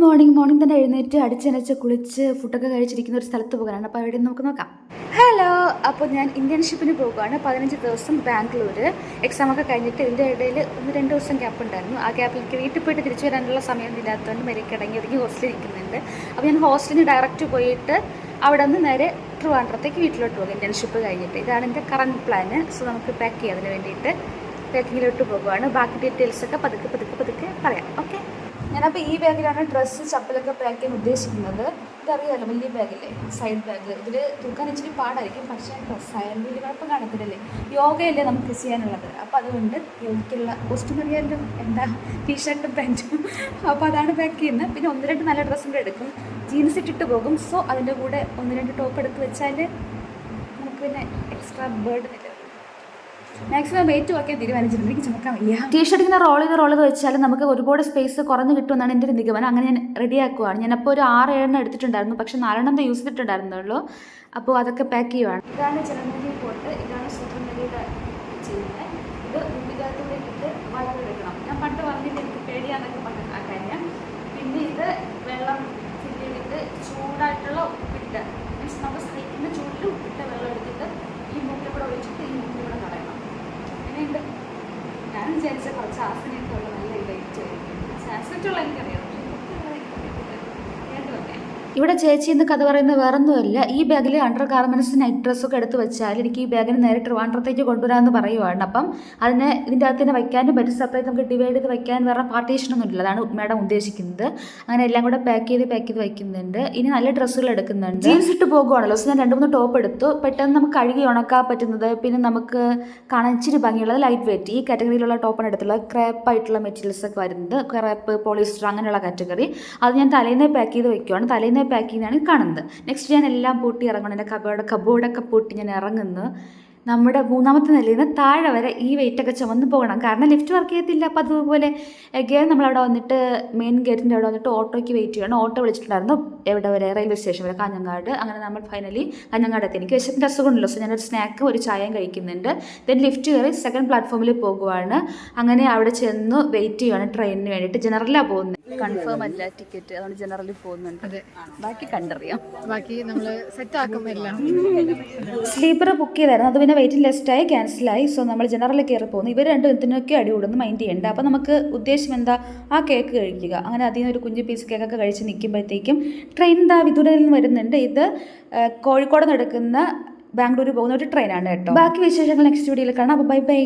Morning തന്നെ എഴുന്നേറ്റ് അടിച്ചനച്ച് കുളിച്ച് ഫുഡൊക്കെ കഴിച്ചിരിക്കുന്ന ഒരു സ്ഥലത്ത് പോകാനാണ്. അപ്പോൾ അവിടെ നമുക്ക് നോക്കാം. ഹലോ, അപ്പോൾ ഞാൻ ഇന്റേൺഷിപ്പിന് പോകുകയാണ്. 15 ദിവസം ബാംഗ്ലൂർ. എക്സാമൊക്കെ കഴിഞ്ഞിട്ട് ഇതിൻ്റെ ഇടയിൽ 1-2 ദിവസം ഗ്യാപ്പ് ഉണ്ടായിരുന്നു. ആ ഗ്യാപ്പിൽ എനിക്ക് വീട്ടിൽ പോയിട്ട് തിരിച്ചു വരാനുള്ള സമയം ഇല്ലാത്തതുകൊണ്ട് മെരിക്കിടങ്ങി ഒതുങ്ങി ഹോസ്റ്റലിൽ ഇരിക്കുന്നുണ്ട്. അപ്പോൾ ഞാൻ ഹോസ്റ്റലിന് ഡയറക്റ്റ് പോയിട്ട് അവിടെ നിന്ന് നേരെ ട്രിവാൻഡ്രത്തേക്ക് വീട്ടിലോട്ട് പോകും ഇന്റേൺഷിപ്പ് കഴിഞ്ഞിട്ട്. ഇതാണ് എൻ്റെ കറണ്ട് പ്ലാന്. സോ നമുക്ക് പാക്ക് ചെയ്യാം. അതിന് വേണ്ടിയിട്ട് പാക്കിങ്ങിലോട്ട് പോകുകയാണ്. ബാക്കി ഡീറ്റെയിൽസൊക്കെ പതുക്കെ പറയാം. ഓക്കെ, ഞാനപ്പോൾ ഈ ബാഗിലാണ് ഡ്രസ്സ് ചപ്പലൊക്കെ പാക്ക് ചെയ്യാൻ ഉദ്ദേശിക്കുന്നത്. ഇതറിയാമല്ലോ, വലിയ ബാഗില്ലേ, സൈഡ് ബാഗ്. ഇതിൽ തൂക്കാൻ ഇച്ചിരി പാടായിരിക്കും, പക്ഷേ ഡ്രസ്സായാലും വലിയ കുഴപ്പം കാണത്തില്ലല്ലേ. യോഗയല്ലേ നമുക്ക് ചെയ്യാനുള്ളത്. അപ്പോൾ അതുകൊണ്ട് യോഗയ്ക്കുള്ള കോസ്റ്റ്യൂം അറിയാമല്ലോ, എന്താ ടീഷർട്ടും പാൻറ്റും. അപ്പോൾ അതാണ് പാക്ക് ചെയ്യുന്നത്. പിന്നെ 1-2 നല്ല ഡ്രസ്സും കൂടെ എടുക്കും. ജീൻസ് ഇട്ടിട്ട് പോകും. സോ അതിൻ്റെ കൂടെ 1-2 ടോപ്പ് എടുത്ത് വെച്ചാൽ നമുക്ക് പിന്നെ എക്സ്ട്രാ ബേർഡ് ഇല്ല. മാക്സിമം വെയിറ്റ് കുറയ്ക്കാൻ തീരുമാനിച്ചിട്ടുണ്ട്. എനിക്ക് ചുമക്കാൻ വയ്യ. ടീഷർട്ട് ഇങ്ങനെ റോൾ ചെയ്ത് വെച്ചാൽ നമുക്ക് ഒരുപാട് സ്പേസ് കുറഞ്ഞ് കിട്ടുമെന്നാണ് എൻ്റെ ഒരു നിഗമനം. അങ്ങനെ ഞാൻ റെഡിയാക്കുവാണ്. ഞാനപ്പോൾ ഒരു 6-7 എടുത്തിട്ടുണ്ടായിരുന്നു, പക്ഷേ 4 യൂസ് ചെയ്തിട്ടുണ്ടായിരുന്നുള്ളൂ. അപ്പോൾ അതൊക്കെ പാക്ക് ചെയ്യുവാണ്. ഇതാണ് ജനമേരി പോട്ട്, ഇതാണ് സൂത്രമേരിയുടെ ചെയ്യുന്നത്. ഇത് ഇതിനകത്തൂടെ ഇട്ടിട്ട് എടുക്കണം. ഞാൻ പണ്ട് പറഞ്ഞിട്ട് എനിക്ക് പേടിയാന്നൊക്കെ ആ കാര്യം. പിന്നെ ഇത് വെള്ളം ഫില്ല് ചെയ്തിട്ട് ചൂടായിട്ടുള്ള ഉപ്പിട്ട്, മീൻസ് നമ്മൾ സ്നേഹിക്കുന്ന ചൂടിൽ ഉപ്പിട്ട വെള്ളം എടുത്തിട്ട് ഈ മൂക്കിൽ കൂടെ ഒഴിച്ചിട്ട് ഈ മൂക്കിൽ കൂടെ കളയണം. അങ്ങനെയുണ്ട്. ഞാൻ വിചാരിച്ച കുറച്ച് ആസനയൊക്കെ ഉള്ള നല്ല ഇതായിട്ട് സാൻസ്ക്രിറ്റുള്ള എനിക്കറിയാം. ഇവിടെ ചേച്ചി എന്ന് കഥ പറയുന്നത് വേറൊന്നുമല്ല. ഈ ബാഗിൽ അണ്ടർ ഗാർമെൻറ്റ്സ് നൈറ്റ് ഡ്രസ്സൊക്കെ എടുത്ത് വെച്ചാൽ എനിക്ക് ഈ ബാഗിന് നേരെ ട്രിവാൻഡ്രത്തേക്ക് കൊണ്ടുവരാമെന്ന് പറയുവാണ്. അപ്പം അതിനെ ഇതിൻ്റെ അകത്ത് തന്നെ വയ്ക്കാനും പറ്റും. സെപ്പറേറ്റ് നമുക്ക് ഡിവൈഡ് ചെയ്ത് വയ്ക്കാൻ വേറെ പാർട്ടീഷനൊന്നും ഇല്ല. അതാണ് മാഡം ഉദ്ദേശിക്കുന്നത്. അങ്ങനെ എല്ലാം കൂടെ പാക്ക് ചെയ്ത് വയ്ക്കുന്നുണ്ട്. ഇനി നല്ല ഡ്രസ്സുകൾ എടുക്കുന്നുണ്ട്. ജീൻസ് ഇട്ട് പോകുവാണല്ലോ. സോ ഞാൻ 2-3 ടോപ്പ് എടുത്തു. പെട്ടെന്ന് നമുക്ക് കഴുകി ഉണക്കാൻ പറ്റുന്നത്, പിന്നെ നമുക്ക് കാണാൻ ഇച്ചിരി ഭംഗിയുള്ളത് ലൈറ്റ് വെയിറ്റ്. ഈ കാറ്റഗറിയിലുള്ള ടോപ്പാണ് എടുത്തുള്ളത്. ക്രാപ്പായിട്ടുള്ള മെറ്റീരിയൽസ് ഒക്കെ വരുന്നത്, ക്രാപ്പ്, പോളിസ്റ്റർ അങ്ങനെയുള്ള കാറ്റഗറി. അത് ഞാൻ തലേന്നേ പാക്ക് ചെയ്ത് വയ്ക്കുവാണ്. തലേന്നേ പാക്ക് ചെയ്യുന്നതാണ് കാണുന്നത്. നെക്സ്റ്റ് ഞാൻ എല്ലാം പൂട്ടി ഇറങ്ങണം. എൻ്റെ കബോർഡൊക്കെ പൂട്ടി ഞാൻ ഇറങ്ങുന്നു. നമ്മുടെ 3ാമത്തെ നിലയിൽ നിന്ന് താഴെ വരെ ഈ വെയിറ്റൊക്കെ ചുമന്ന് പോകണം, കാരണം ലിഫ്റ്റ് വർക്ക് ചെയ്യത്തില്ല. അപ്പോൾ അതുപോലെ എഗെയിൻ നമ്മളവിടെ വന്നിട്ട് മെയിൻ ഗേറ്റിൻ്റെ അവിടെ വന്നിട്ട് ഓട്ടോയ്ക്ക് വെയിറ്റ് ചെയ്യണം. ഓട്ടോ വിളിച്ചിട്ടുണ്ടായിരുന്നു എവിടെ വരെ, റെയിൽവേ സ്റ്റേഷൻ വരെ, കാഞ്ഞങ്ങാട്. അങ്ങനെ നമ്മൾ ഫൈനലി കാഞ്ഞങ്ങാട് എത്തി. എനിക്ക് വിശപ്പിൻ്റെ അസുഖമുണ്ടല്ലോ. സോ ഞാനൊരു സ്നാക്കും ഒരു ചായയും കഴിക്കുന്നുണ്ട്. ദെൻ ലിഫ്റ്റ് കയറി 2nd പ്ലാറ്റ്ഫോമിൽ പോകുവാണ്. അങ്ങനെ അവിടെ ചെന്ന് വെയിറ്റ് ചെയ്യുകയാണ് ട്രെയിനിന് വേണ്ടിയിട്ട്. ജനറലാണ് പോകുന്നത്. കൺഫേം അല്ല ടിക്കറ്റ്, അതുകൊണ്ട് ജനറലിൽ പോകുന്നുണ്ട്. ബാക്കി കണ്ടറിയാം. ബാക്കി നമ്മൾ സെറ്റ് ആക്കുന്നില്ല. സ്ലീപ്പർ ബുക്ക് ചെയ്തായിരുന്നു, അത് പിന്നെ വെയിറ്റിംഗ് ലിസ്റ്റായി ക്യാൻസലായി. സോ നമ്മൾ ജനറലിൽ കയറി പോകുന്നു. ഇവർ രണ്ടും അടി കൂടുന്നു, മൈൻഡ് ചെയ്യേണ്ട. അപ്പോൾ നമുക്ക് ഉദ്ദേശം എന്താ, ആ കേക്ക് കഴിക്കുക. അങ്ങനെ അതിൽ നിന്ന് ഒരു കുഞ്ഞു പീസ് കേക്കൊക്കെ കഴിച്ച് നിൽക്കുമ്പോഴത്തേക്കും ട്രെയിൻ വിദൂരയിൽ നിന്ന് വരുന്നുണ്ട്. ഇത് കോഴിക്കോട് നിന്ന് എടുക്കുന്ന ബാംഗ്ലൂർ പോകുന്ന ഒരു ട്രെയിനാണ് കേട്ടോ. ബാക്കി വിശേഷങ്ങൾ നെക്സ്റ്റ് വീഡിയോയിൽ കാണാം. അപ്പോൾ ബൈ.